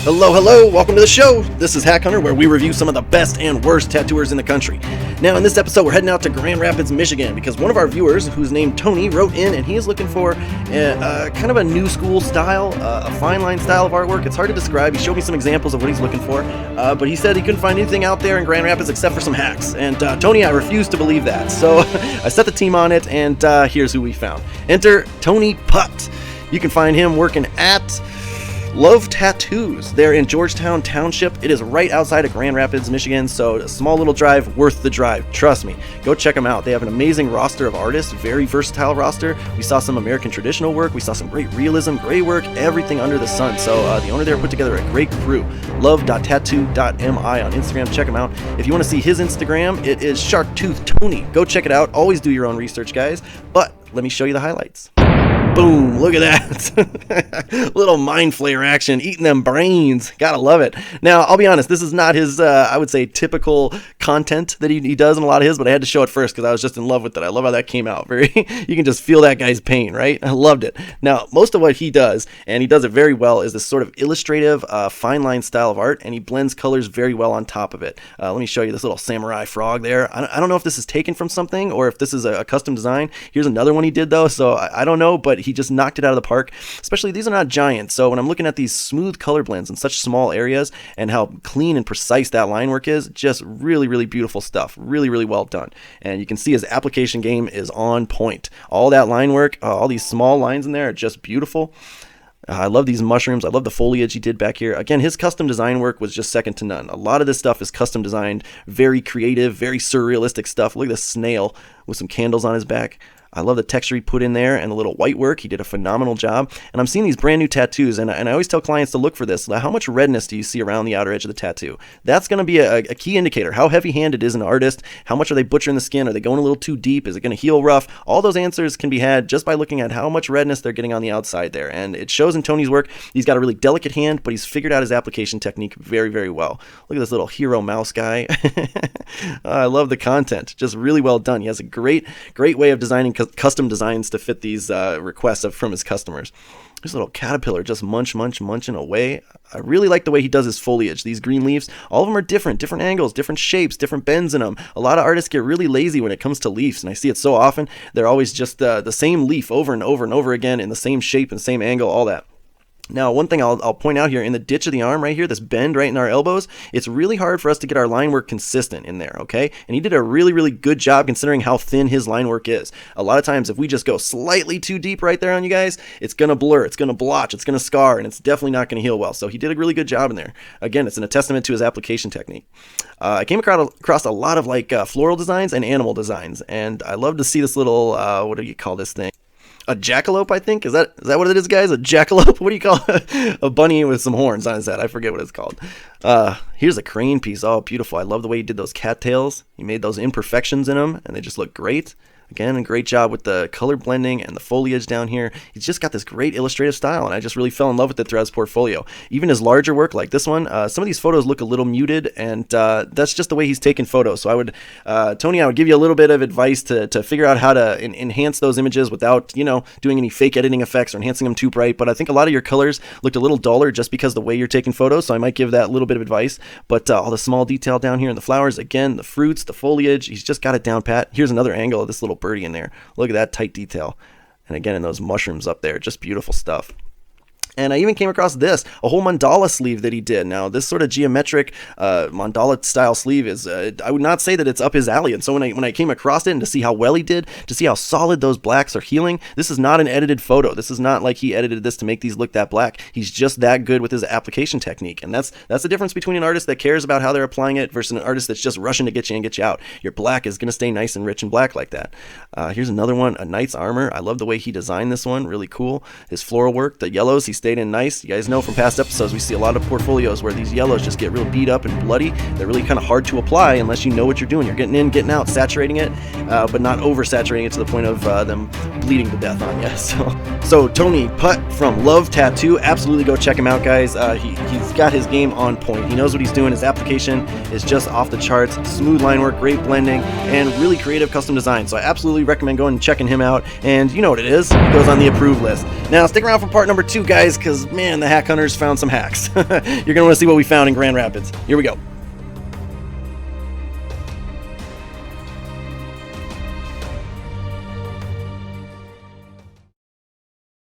Hello, hello, welcome to the show. This is Hack Hunter, where we review some of the best and worst tattooers in the country. Now, in this episode, we're heading out to Grand Rapids, Michigan, because one of our viewers, who's named Tony, wrote in, and he is looking for kind of a new school style, a fine line style of artwork. It's hard to describe. He showed me some examples of what he's looking for, but he said he couldn't find anything out there in Grand Rapids except for some hacks. And Tony, I refuse to believe that. So I set the team on it, and here's who we found. Enter Tony Putt. You can find him working at Love Tattoos. They're in Georgetown Township. It is right outside of Grand Rapids, Michigan, so a small little drive, worth the drive. Trust me. Go check them out. They have an amazing roster of artists, very versatile roster. We saw some American traditional work. We saw some great realism, gray work, everything under the sun. So the owner there put together a great crew. Love.tattoo.mi on Instagram. Check him out. If you want to see his Instagram, it is Sharktooth Tony. Go check it out. Always do your own research, guys. But let me show you the highlights. Boom, look at that. Little mind flayer action, eating them brains. Gotta love it. Now, I'll be honest, this is not his, I would say, typical content that he does in a lot of his, but I had to show it first because I was just in love with it. I love how that came out. You can just feel that guy's pain, right? I loved it. Now, most of what he does, and he does it very well, is this sort of illustrative, fine line style of art, and he blends colors very well on top of it. Let me show you this little samurai frog there. I don't know if this is taken from something or if this is a custom design. Here's another one he did, though, so I don't know, but he just knocked it out of the park. Especially, these are not giant, so when I'm looking at these smooth color blends in such small areas and how clean and precise that line work is, just really, really beautiful stuff. Really, really well done. And you can see his application game is on point. All that line work, all these small lines in there are just beautiful. I love these mushrooms. I love the foliage he did back here. Again, his custom design work was just second to none. A lot of this stuff is custom designed, very creative, very surrealistic stuff. Look at this snail with some candles on his back. I love the texture he put in there and the little white work. He did a phenomenal job. And I'm seeing these brand new tattoos, and I always tell clients to look for this. How much redness do you see around the outer edge of the tattoo? That's going to be a key indicator. How heavy-handed is an artist? How much are they butchering the skin? Are they going a little too deep? Is it going to heal rough? All those answers can be had just by looking at how much redness they're getting on the outside there. And it shows in Tony's work. He's got a really delicate hand, but he's figured out his application technique very, very well. Look at this little hero mouse guy. I love the content. Just really well done. He has a great way of designing custom designs to fit these requests from his customers. This little caterpillar just munching away. I really like the way he does his foliage. These green leaves, all of them are different angles, different shapes, different bends in them. A lot of artists get really lazy when it comes to leaves, and I see it so often. They're always just the same leaf over and over and over again in the same shape and same angle, all that. Now, one thing I'll point out here, in the ditch of the arm right here, this bend right in our elbows, it's really hard for us to get our line work consistent in there, okay? And he did a really, really good job considering how thin his line work is. A lot of times, if we just go slightly too deep right there on you guys, it's going to blur, it's going to blotch, it's going to scar, and it's definitely not going to heal well. So he did a really good job in there. Again, it's a testament to his application technique. I came across a lot of floral designs and animal designs, and I love to see this little, what do you call this thing? A jackalope, I think. Is that what it is, guys? A jackalope? What do you call it? A bunny with some horns on his head. I forget what it's called. Here's a crane piece. Oh, beautiful. I love the way he did those cattails. He made those imperfections in them, and they just look great. Again, a great job with the color blending and the foliage down here. He's just got this great illustrative style, and I just really fell in love with it throughout his portfolio. Even his larger work, like this one, some of these photos look a little muted, and that's just the way he's taking photos. So I would, Tony, I would give you a little bit of advice to figure out how to enhance those images without, doing any fake editing effects or enhancing them too bright. But I think a lot of your colors looked a little duller just because of the way you're taking photos, so I might give that little bit of advice. But all the small detail down here in the flowers, again, the fruits, the foliage, he's just got it down pat. Here's another angle of this little birdie in there. Look at that tight detail. And again, in those mushrooms up there, just beautiful stuff. And I even came across this, a whole mandala sleeve that he did. Now, this sort of geometric mandala style sleeve is, I would not say that it's up his alley. And so when I came across it and to see how well he did, to see how solid those blacks are healing, this is not an edited photo. This is not like he edited this to make these look that black. He's just that good with his application technique. And that's the difference between an artist that cares about how they're applying it versus an artist that's just rushing to get you in and get you out. Your black is going to stay nice and rich and black like that. Here's another one, a knight's armor. I love the way he designed this one. Really cool. His floral work, the yellows, he stayed in nice. You guys know from past episodes, we see a lot of portfolios where these yellows just get real beat up and bloody. They're really kind of hard to apply unless you know what you're doing. You're getting in, getting out, saturating it, but not oversaturating it to the point of them bleeding to death on you. So Tony Putt from Love Tattoo, absolutely go check him out, guys. He's got his game on point. He knows what he's doing. His application is just off the charts. Smooth line work, great blending, and really creative custom design. So I absolutely recommend going and checking him out. And you know what it is. It goes on the approved list. Now stick around for part number 2, guys, because, man, the hack hunters found some hacks. You're going to want to see what we found in Grand Rapids. Here we go.